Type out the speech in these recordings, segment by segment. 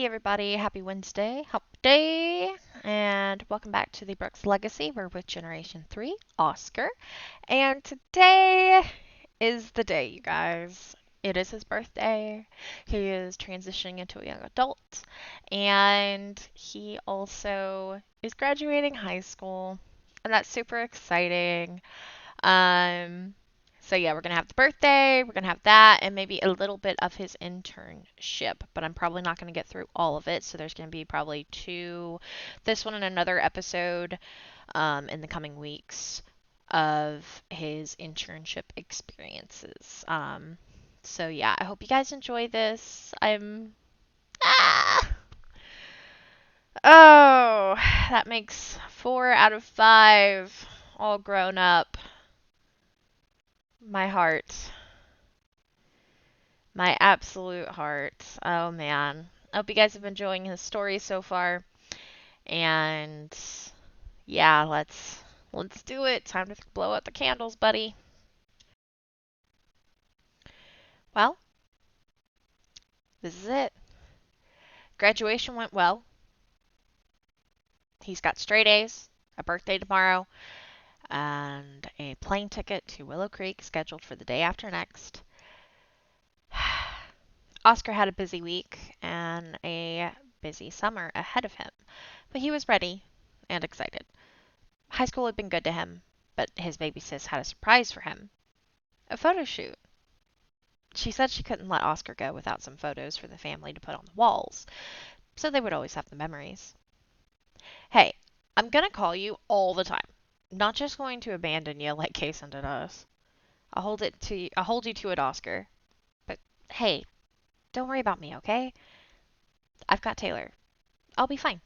everybody, happy Wednesday, hump day, and welcome back to the Brooks Legacy. We're with Generation 3, Oscar, and today is the day, you guys. It is his birthday. He is transitioning into a young adult, and he also is graduating high school, and that's super exciting. Um, so yeah, we're gonna have the birthday, we're gonna have that, and maybe a little bit of his internship, but I'm probably not gonna get through all of it. So there's gonna be probably this one and another episode, in the coming weeks of his internship experiences. So yeah, I hope you guys enjoy this. Ah, oh, that makes 4 out of 5, all grown up. My heart. My absolute heart. Oh man. I hope you guys have been enjoying his story so far. And yeah, let's do it. Time to blow out the candles, buddy. Well, this is it. Graduation went well. He's got straight A's, a birthday tomorrow, and a plane ticket to Willow Creek scheduled for the day after next. Oscar had a busy week and a busy summer ahead of him, but he was ready and excited. High school had been good to him, but his baby sis had a surprise for him. A photo shoot. She said she couldn't let Oscar go without some photos for the family to put on the walls, so they would always have the memories. Hey, I'm gonna call you all the time. Not just going to abandon you like Kason did us. I'll hold you to it, Oscar. But hey, don't worry about me, okay? I've got Taylor. I'll be fine.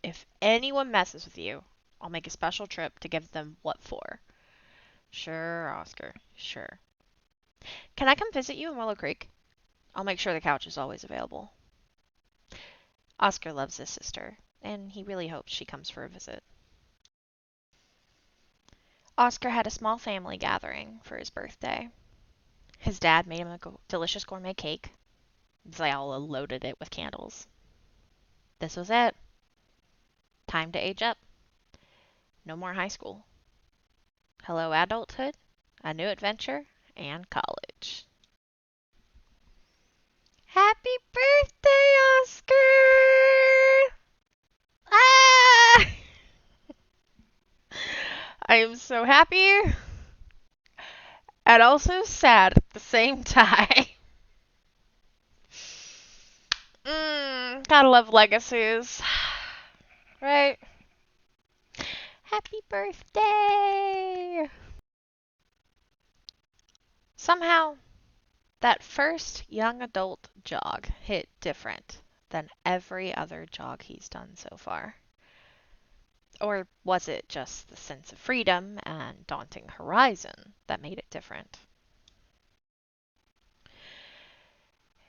If anyone messes with you, I'll make a special trip to give them what for. Sure, Oscar. Sure. Can I come visit you in Willow Creek? I'll make sure the couch is always available. Oscar loves his sister, and he really hopes she comes for a visit. Oscar had a small family gathering for his birthday. His dad made him a delicious gourmet cake. They all loaded it with candles. This was it. Time to age up. No more high school. Hello, adulthood, a new adventure, and college. Happy birthday, Oscar! Ah! I am so happy and also sad at the same time. Gotta love legacies. Right? Happy birthday! Somehow, that first young adult jog hit different than every other jog he's done so far. Or was it just the sense of freedom and daunting horizon that made it different?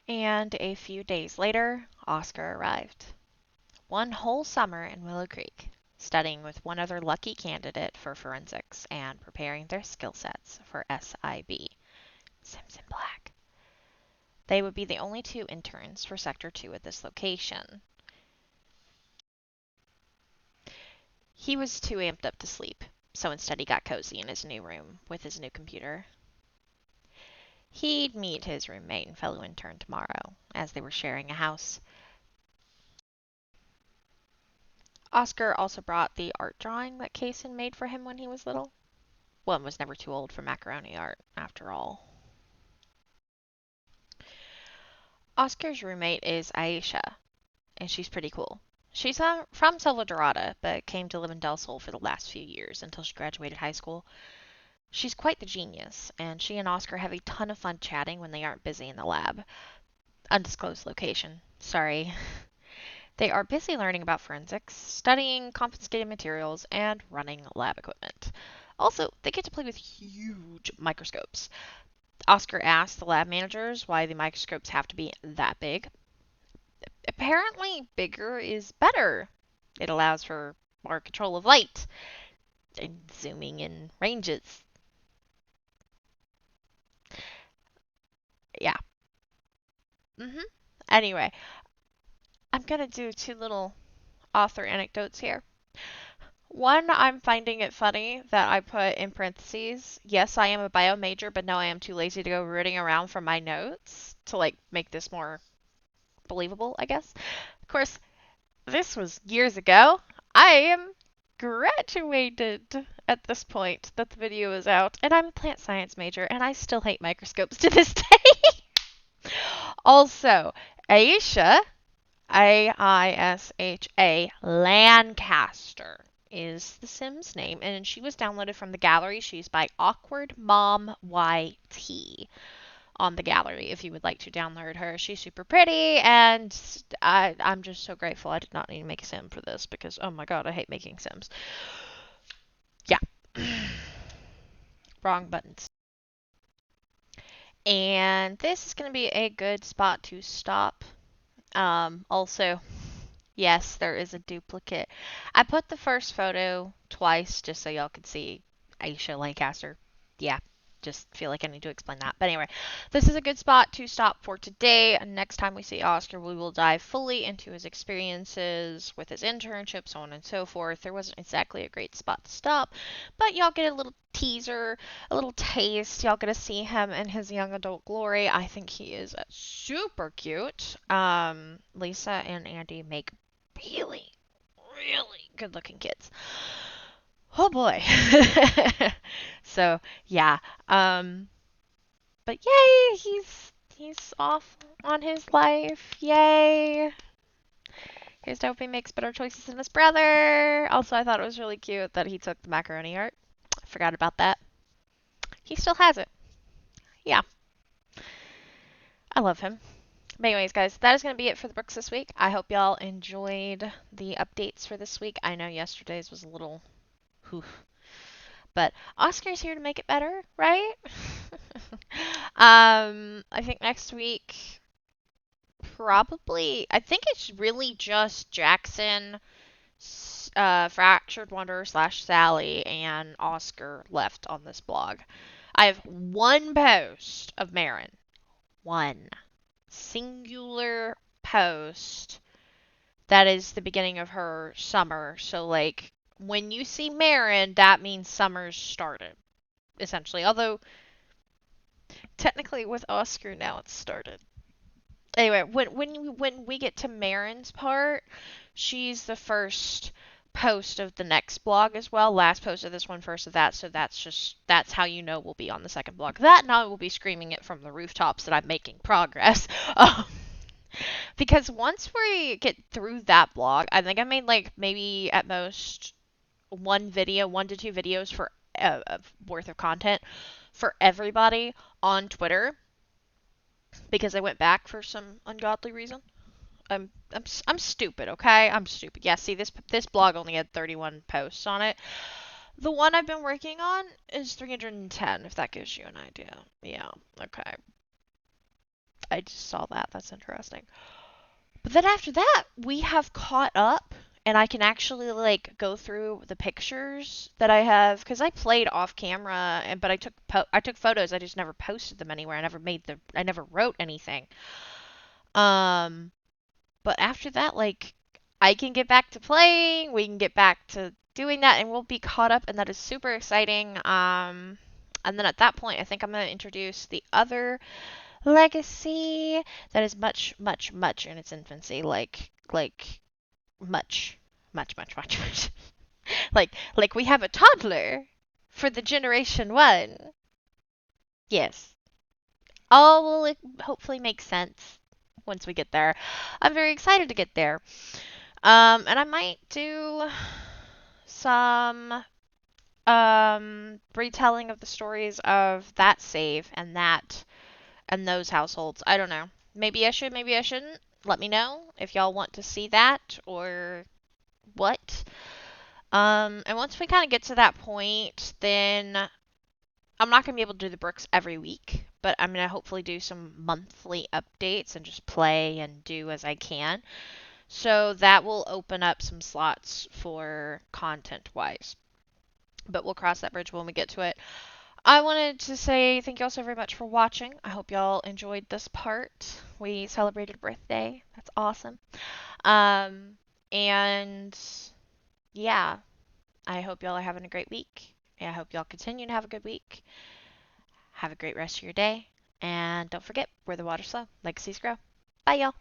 And a few days later, Oscar arrived. One whole summer in Willow Creek, studying with one other lucky candidate for forensics and preparing their skill sets for SIB, Sims in Black. They would be the only two interns for Sector 2 at this location. He was too amped up to sleep, so instead he got cozy in his new room with his new computer. He'd meet his roommate and fellow intern tomorrow, as they were sharing a house. Oscar also brought the art drawing that Kason made for him when he was little. One was never too old for macaroni art, after all. Oscar's roommate is Aisha, and she's pretty cool. She's from Selva Dorada, but came to live in Del Sol for the last few years until she graduated high school. She's quite the genius, and she and Oscar have a ton of fun chatting when they aren't busy in the lab. Undisclosed location. Sorry. They are busy learning about forensics, studying confiscated materials, and running lab equipment. Also, they get to play with huge microscopes. Oscar asked the lab managers why the microscopes have to be that big. Apparently, bigger is better. It allows for more control of light and zooming in ranges. Yeah. Anyway, I'm going to do two little author anecdotes here. One, I'm finding it funny that I put in parentheses, yes, I am a bio major, but no, I am too lazy to go rooting around for my notes to like make this more believable, I guess. Of course, this was years ago. I am graduated at this point that the video is out, and I'm a plant science major, and I still hate microscopes to this day. Also, Aisha, Aisha Lancaster is the Sims name, and she was downloaded from the gallery. She's by Awkward Mom YT on the gallery if you would like to download her. She's super pretty, and I'm just so grateful I did not need to make a sim for this because, oh my god, I hate making sims. Yeah. Wrong buttons. And this is going to be a good spot to stop. Also, yes, there is a duplicate. I put the first photo twice just so y'all could see Aisha Lancaster. Yeah, just feel like I need to explain that. But anyway, this is a good spot to stop for today. Next time we see Oscar, we will dive fully into his experiences with his internship, so on and so forth. There wasn't exactly a great spot to stop, but y'all get a little teaser, a little taste. Y'all get to see him in his young adult glory. I think he is super cute. Lisa and Andi make really, really good looking kids. Oh boy. So yeah. But yay, he's off on his life. Yay. Here's to hope he makes better choices than his brother. Also, I thought it was really cute that he took the macaroni art. I forgot about that. He still has it. Yeah. I love him. But anyways, guys, that is going to be it for the books this week. I hope y'all enjoyed the updates for this week. I know yesterday's was a little whew. But Oscar's here to make it better, right? I think next week, probably, I think it's really just Jackson, Fractured Wanderer / Sally, and Oscar left on this blog. I have one post of Marin. One singular post that is the beginning of her summer. So, like, when you see Marin, that means summer's started, essentially. Although, technically, with Oscar now, it's started. Anyway, when we get to Marin's part, she's the first post of the next blog as well. Last post of this one, first of that. So that's how you know we'll be on the second blog. That and I will be screaming it from the rooftops that I'm making progress. Because once we get through that blog, I think I made like maybe at most one to two videos for worth of content for everybody on Twitter because I went back for some ungodly reason. I'm stupid, okay? I'm stupid. Yeah, see this blog only had 31 posts on it. The one I've been working on is 310, if that gives you an idea. Yeah, okay. I just saw that. That's interesting. But then after that, we have caught up, and I can actually like go through the pictures that I have because I played off camera, but I took photos. I just never posted them anywhere. I never wrote anything. But after that, like, I can get back to playing. We can get back to doing that, and we'll be caught up, and that is super exciting. And then at that point, I think I'm gonna introduce the other legacy that is much, much, much in its infancy. Like much, much, much, much, much. like we have a toddler for the Generation 1. Yes. All will hopefully make sense once we get there. I'm very excited to get there. And I might do some retelling of the stories of that save and those households. I don't know. Maybe I should, maybe I shouldn't. Let me know if y'all want to see that or what. And once we kind of get to that point, then I'm not going to be able to do the books every week, but I'm going to hopefully do some monthly updates and just play and do as I can. So that will open up some slots for content-wise. But we'll cross that bridge when we get to it. I wanted to say thank you all so very much for watching. I hope y'all enjoyed this part. We celebrated a birthday. That's awesome. Um, and yeah, I hope y'all are having a great week. I hope y'all continue to have a good week. Have a great rest of your day. And don't forget, where the water's slow, legacies grow. Bye, y'all.